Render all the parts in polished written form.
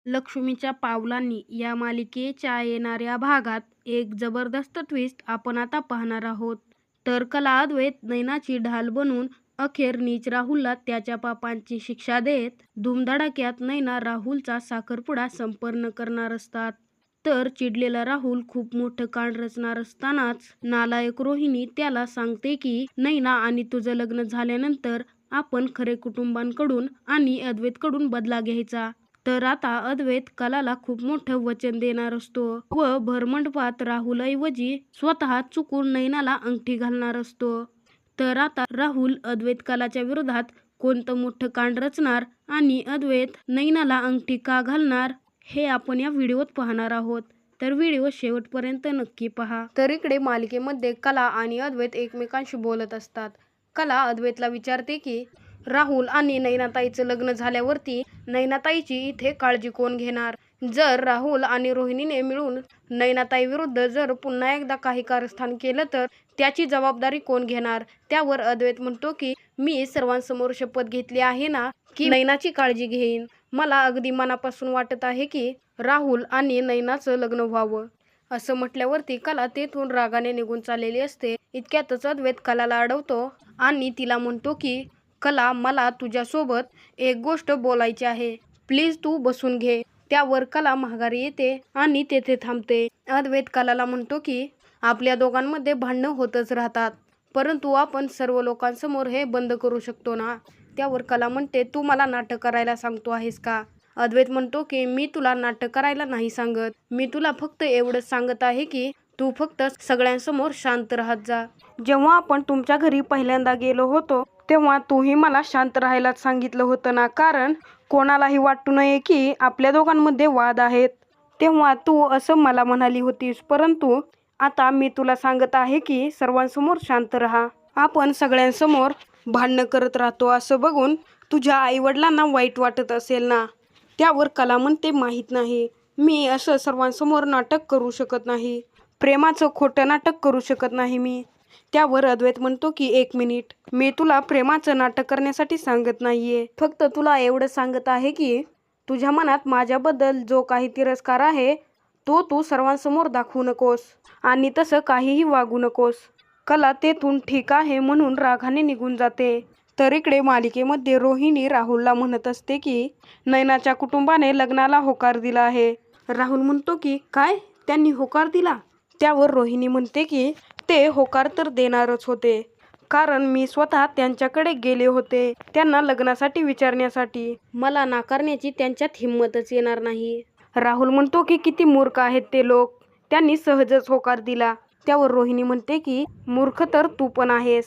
लक्ष्मीच्या पावलांनी या मालिकेच्या येणाऱ्या भागात एक जबरदस्त ट्विस्ट आपण आता पाहणार आहोत. तर कला अद्वैत नैनाची ढाल बनून अखेर नीच राहुलला त्याच्या पापांची शिक्षा देत धूमधडाक्यात नैना राहुलचा साखरपुडा संपन्न करणार असतात. तर चिडलेला राहुल खूप मोठं कांड रचणार असतानाच नालायक रोहिणी त्याला सांगते की नैना आणि तुझं लग्न झाल्यानंतर आपण खरे कुटुंबांकडून आणि अद्वैतकडून बदला घ्यायचा. तर आता अद्वैत कलाला खूप मोठं वचन देणार असतो व भरमंडपात राहुलऐवजी स्वतः चुकून नैनाला अंगठी घालणार असतो. तर आता राहुल अद्वैत कलाच्या विरोधात कोणतं मोठं कांड रचणार आणि अद्वैत नैनाला अंगठी का घालणार हे आपण या व्हिडिओत पाहणार आहोत. तर व्हिडिओ शेवटपर्यंत नक्की पहा. तर इकडे मालिकेमध्ये कला आणि अद्वैत एकमेकांशी बोलत असतात. कला अद्वैतला विचारते की राहुल आणि नैनाताईचं लग्न झाल्यावरती नैनाताईची इथे काळजी कोण घेणार? जर राहुल आणि रोहिणीने मिळून नैनाताई विरुद्ध जर पुन्हा एकदा काही कारस्थान केलं तर त्याची जबाबदारी कोण घेणार? त्यावर अद्वैत म्हणतो की मी सर्वांसमोर शपथ घेतली आहे ना की नैनाची काळजी घेईन. मला अगदी मनापासून वाटत आहे की राहुल आणि नैनाचं लग्न व्हावं. असं म्हटल्यावरती कला तेथून रागाने निघून चाललेली असते. इतक्यातच अद्वैत कलाला अडवतो आणि तिला म्हणतो की कला, मला तुझ्यासोबत एक गोष्ट बोलायची आहे, प्लीज तू बसून घे. त्यावर कला माघारी येते आणि तेथे थांबते. अद्वैत कलाला म्हणतो की आपल्या दोघांमध्ये भांडणं होतच राहतात, परंतु आपण सर्व लोकांसमोर हे बंद करू शकतो ना? त्यावर कला म्हणते, तू मला नाटक करायला सांगतो आहेस का? अद्वैत म्हणतो की मी तुला नाटक करायला नाही सांगत, मी तुला फक्त एवढंच सांगत आहे की तू फक्त सगळ्यांसमोर शांत राहत जा. जेव्हा आपण तुमच्या घरी पहिल्यांदा गेलो होतो तेव्हा तूही मला शांत राहायलाच सांगितलं होतं ना, कारण कोणालाही वाटू नये की आपल्या दोघांमध्ये वाद आहेत. तेव्हा तू असं मला म्हणाली होतीस, परंतु आता मी तुला सांगत आहे की सर्वांसमोर शांत राहा. आपण सगळ्यांसमोर भांडणं करत राहतो असं बघून तुझ्या आईवडिलांना वाईट वाटत असेल ना? त्यावर कला म्हणते, माहीत नाही, मी असं सर्वांसमोर नाटक करू शकत नाही, प्रेमाचं खोटं नाटक करू शकत नाही मी. त्यावर अद्वैत म्हणतो की एक मिनिट, मी तुला प्रेमाचं नाटक करण्यासाठी सांगत नाहीये, फक्त तुला एवढं सांगत आहे की तुझ्या मनात माझ्याबद्दल जो काही तिरस्कार आहे तो तू सर्वांसमोर दाखवू नकोस आणि तसं काहीही वागू नकोस. कला तेथून ठीक आहे म्हणून रागाने निघून जाते. तर इकडे मालिकेमध्ये रोहिणी राहुलला म्हणत असते की नैनाच्या कुटुंबाने लग्नाला होकार दिला आहे. राहुल म्हणतो की काय, त्यांनी होकार दिला? त्यावर रोहिणी म्हणते की ते होकार तर देणारच होते, कारण मी स्वतः त्यांच्याकडे गेले होते त्यांना लग्नासाठी विचारण्यासाठी. मला नाकारण्याची त्यांच्यात हिंमतच येणार नाही. राहुल म्हणतो की किती मूर्ख आहेत ते लोक, त्यांनी सहजच होकार दिला. त्यावर रोहिणी म्हणते की मूर्ख तर तू पण आहेस,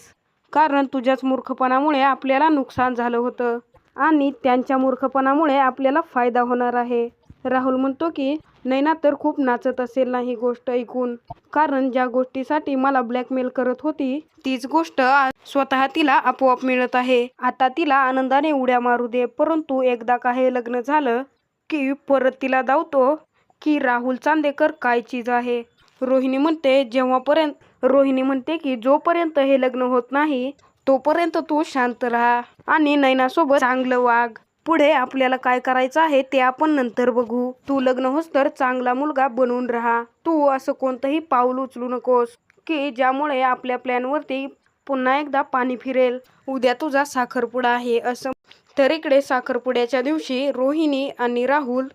कारण तुझ्याच मूर्खपणामुळे आपल्याला नुकसान झालं होतं आणि त्यांच्या मूर्खपणामुळे आपल्याला फायदा होणार आहे. राहुल म्हणतो की नैना तर खूप नाचत असेल ना ही गोष्ट ऐकून, कारण ज्या गोष्टीसाठी मला ब्लॅकमेल करत होती तीच गोष्ट आज स्वतः तिला आपोआप मिळत आहे. आता तिला आनंदाने उड्या मारू दे, परंतु एकदा का हे लग्न झालं की परत तिला धावतो की राहुल चांदेकर काय चीज आहे. रोहिणी म्हणते की जोपर्यंत हे लग्न होत नाही तोपर्यंत तू शांत राहा आणि नैनासोबत चांगलं वाग. पुढे आपल्याला काय करायचं आहे ते आपण नंतर बघू. तू लग्न होस तर चांगला मुलगा बनून राहा. तू असं कोणतंही पाऊल उचलू नकोस की ज्यामुळे आपल्या प्लॅनवरती पुन्हा एकदा पाणी फिरेल. उद्या तुझा साखरपुडा आहे असं. तर इकडे साखरपुड्याच्या दिवशी रोहिणी आणि राहुल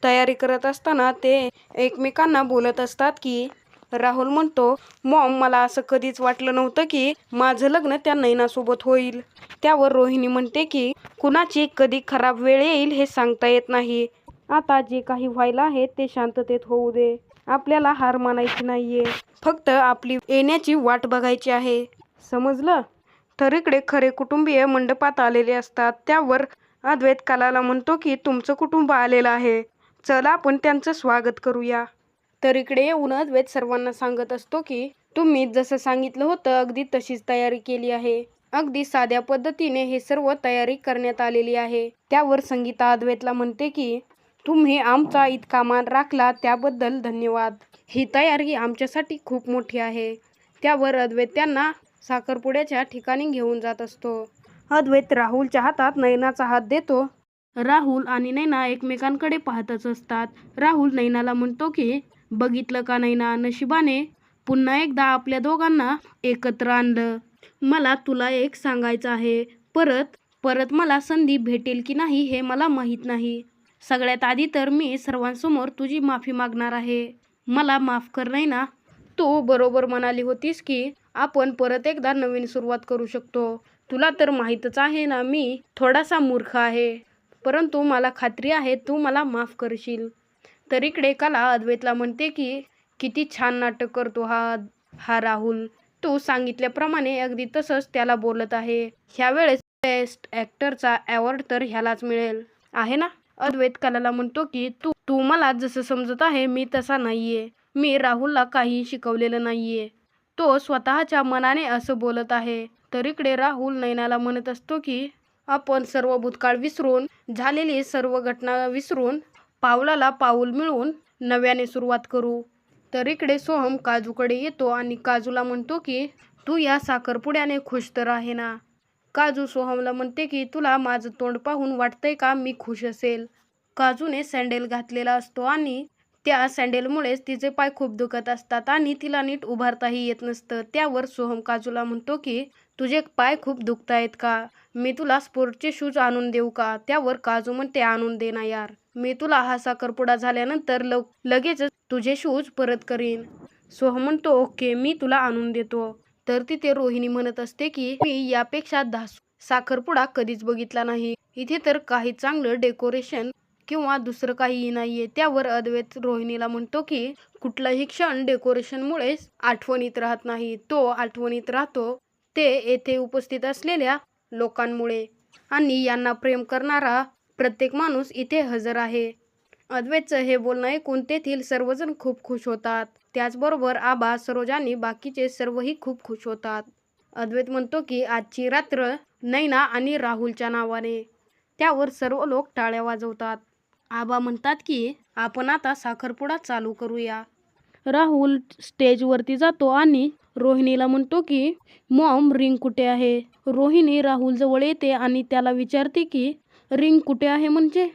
तयारी करत असताना ते एकमेकांना बोलत असतात की राहुल म्हणतो, मॉम, मला असं कधीच वाटलं नव्हतं की माझं लग्न त्या नैनासोबत होईल. त्यावर रोहिणी म्हणते की कुणाची कधी खराब वेळ येईल हे सांगता येत नाही. आता जे काही व्हायला आहे ते शांततेत होऊ दे. आपल्याला हार मानायची नाहीये, फक्त आपली येण्याची वाट बघायची आहे, समजलं? तर इकडे खरे कुटुंबीय मंडपात आलेले असतात. त्यावर अद्वैत कलाला म्हणतो की तुमचं कुटुंब आलेलं आहे, चला आपण त्यांचं स्वागत करूया. तर इकडे येऊन अद्वैत सर्वांना सांगत असतो की तुम्ही जसं सांगितलं होतं अगदी तशीच तयारी केली आहे. अगदी साध्या पद्धतीने हे सर्व तयारी करण्यात आलेली आहे. त्यावर संगीता अद्वैतला म्हणते की तुम्ही आमचा इतका मान राखला त्याबद्दल धन्यवाद. ही तयारी आमच्यासाठी खूप मोठी आहे. त्यावर अद्वैत त्यांना साखरपुड्याच्या ठिकाणी घेऊन जात असतो. अद्वैत राहुलच्या हातात नैनाचा हात देतो राहुल आणि नैना एकमेकांकडे पाहतच असतात. राहुल नैनाला म्हणतो की बघितलं का नैना, नशिबाने पुन्हा एकदा आपल्या दोघांना एकत्र आणलं. मला तुला एक सांगायचं आहे, परत परत मला संधी भेटेल की नाही हे मला माहीत नाही. सगळ्यात आधी तर मी सर्वांसमोर तुझी माफी मागणार आहे. मला माफ कर नैना. तू बरोबर म्हणाली होतीस की आपण परत एकदा नवीन सुरुवात करू शकतो. तुला तर माहीतच आहे ना मी थोडासा मूर्ख आहे, परंतु मला खात्री आहे तू मला माफ करशील. तर इकडे कला अद्वैतला म्हणते की किती छान नाटक करतो हा हा राहुल. तू सांगितल्याप्रमाणे अगदी तसंच त्याला बोलत आहे. ह्यावेळेस बेस्ट ॲक्टरचा अवॉर्ड तर ह्यालाच मिळेल आहे ना. अद्वैत कलाला म्हणतो की तू तू मला जसं समजत आहे मी तसा नाहीये. मी राहुलला काही शिकवलेलं नाहीये. तो स्वतःच्या मनाने असं बोलत आहे. तर इकडे राहुल नैनाला म्हणत असतो की आपण सर्व भूतकाळ विसरून, झालेली सर्व घटना विसरून, पावलाला पाऊल मिळवून नव्याने सुरुवात करू. तर इकडे सोहम काजूकडे येतो आणि काजूला म्हणतो की तू या साखरपुड्याने खुश तर आहे ना. काजू सोहमला म्हणते की तुला माझं तोंड पाहून वाटतंय का मी खुश असेल. काजूने सँडेल घातलेला असतो आणि त्या सँडेलमुळेच तिचे पाय खूप दुखत असतात आणि तिला नीट उभारताही येत नसतं. त्यावर सोहम काजूला म्हणतो की तुझे पाय खूप दुखतायत का, मी तुला स्पोर्टचे शूज आणून देऊ का. त्यावर काजू म्हणते आणून दे ना यार, मी तुला हा साखरपुडा झाल्यानंतर लगेचच तुझे शूज परत करीन. सोहम म्हणतो ओके मी तुला आणून देतो. तर तिथे रोहिणी म्हणत असते की मी यापेक्षा साखरपुडा कधीच बघितला नाही. इथे तर काही चांगलं डेकोरेशन किंवा दुसरं काहीही नाहीये. त्यावर अद्वैत रोहिणीला म्हणतो की कुठलाही क्षण डेकोरेशनमुळे आठवणीत राहत नाही, तो आठवणीत राहतो ते येथे उपस्थित असलेल्या लोकांमुळे, आणि यांना प्रेम करणारा प्रत्येक माणूस इथे हजर आहे. अद्वैतचं हे बोलणं ऐकून तेथील सर्वजण खूप खुश होतात. त्याचबरोबर आबा, सरोज आणि बाकीचे सर्वही खूप खुश होतात. अद्वैत म्हणतो की आजची रात्र नैना आणि राहुलच्या नावाने. त्यावर सर्व लोक टाळ्या वाजवतात. आबा म्हणतात की आपण आता साखरपुडा चालू करूया. राहुल स्टेजवरती जातो आणि रोहिणीला म्हणतो की मॉम रिंग कुठे आहे. रोहिणी राहुल जवळ येते आणि त्याला विचारते की रिंग कुठे आहे म्हणजे,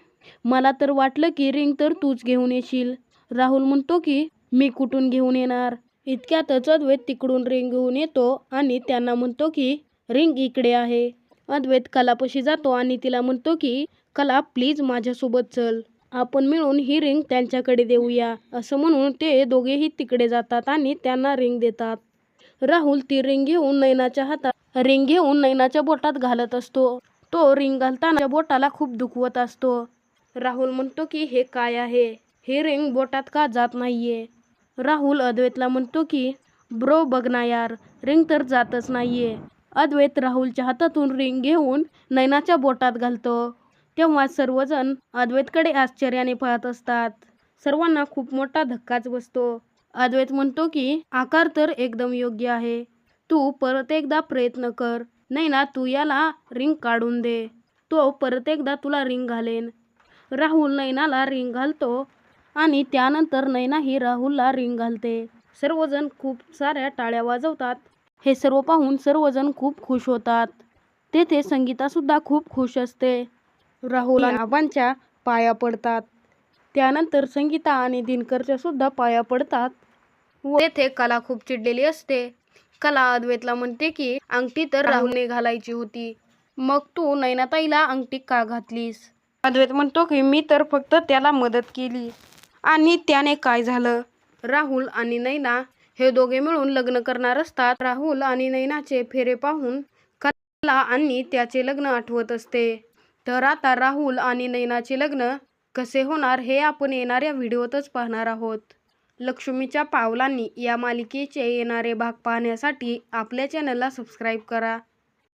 मला तर वाटलं की रिंग तर तूच घेऊन येशील. राहुल म्हणतो की मी कुठून घेऊन येणार. इतक्यातच अद्वैत तिकडून रिंग घेऊन येतो आणि त्यांना म्हणतो की रिंग इकडे आहे. अद्वैत कलापाशी जातो आणि तिला म्हणतो की कला प्लीज माझ्यासोबत चल, आपण मिळून ही रिंग त्यांच्याकडे देऊया. असं म्हणून ते दोघेही तिकडे जातात आणि त्यांना रिंग देतात. राहुल ती रिंग घेऊन नैनाच्या बोटात घालत असतो. तो रिंग घालताना बोटाला खूप दुखवत असतो. राहुल म्हणतो की हे काय आहे, ही रिंग बोटात का जात नाहीये. राहुल अद्वैतला म्हणतो की ब्रो बघ ना यार, रिंग तर जातच नाहीये. अद्वैत राहुलच्या हातातून रिंग घेऊन नैनाच्या बोटात घालतो. तेव्हा सर्वजण अद्वैतकडे आश्चर्याने पाहत असतात. सर्वांना खूप मोठा धक्काच बसतो. अद्वैत म्हणतो की आकार तर एकदम योग्य आहे, तू परत एकदा प्रयत्न कर. नैना तू याला रिंग काढून दे, तो परत एकदा तुला रिंग घालेन. राहुल नैनाला रिंग घालतो आणि त्यानंतर नैनाही राहुलला रिंग घालते. सर्वजण खूप साऱ्या टाळ्या वाजवतात. हे सर्व पाहून सर्वजण खूप खुश होतात. तेथे संगीता सुद्धा खूप खुश असते. राहुल आणि आबांच्या पाया पडतात. त्यानंतर संगीता आणि दिनकरच्या सुद्धा पाया पडतात. व तेथे कला खूप चिडलेली असते. कला अद्वैतला म्हणते की अंगठी तर राहुलने घालायची होती, मग तू नैनाताईला अंगठी का घातलीस. अद्वैत म्हणतो की मी तर फक्त त्याला मदत केली, आणि त्याने काय झालं. राहुल आणि नैना हे दोघे मिळून लग्न करणार असतात. राहुल आणि नैनाचे फेरे पाहून कला आणि त्याचे लग्न आठवत असते. तर आता राहुल आणि नैनाचे लग्न कसे होणार हे आपण येणाऱ्या व्हिडिओतच पाहणार आहोत. लक्ष्मीच्या पावलांनी या मालिकेचे येणारे भाग पाहण्यासाठी आपल्या चॅनलला सबस्क्राईब करा.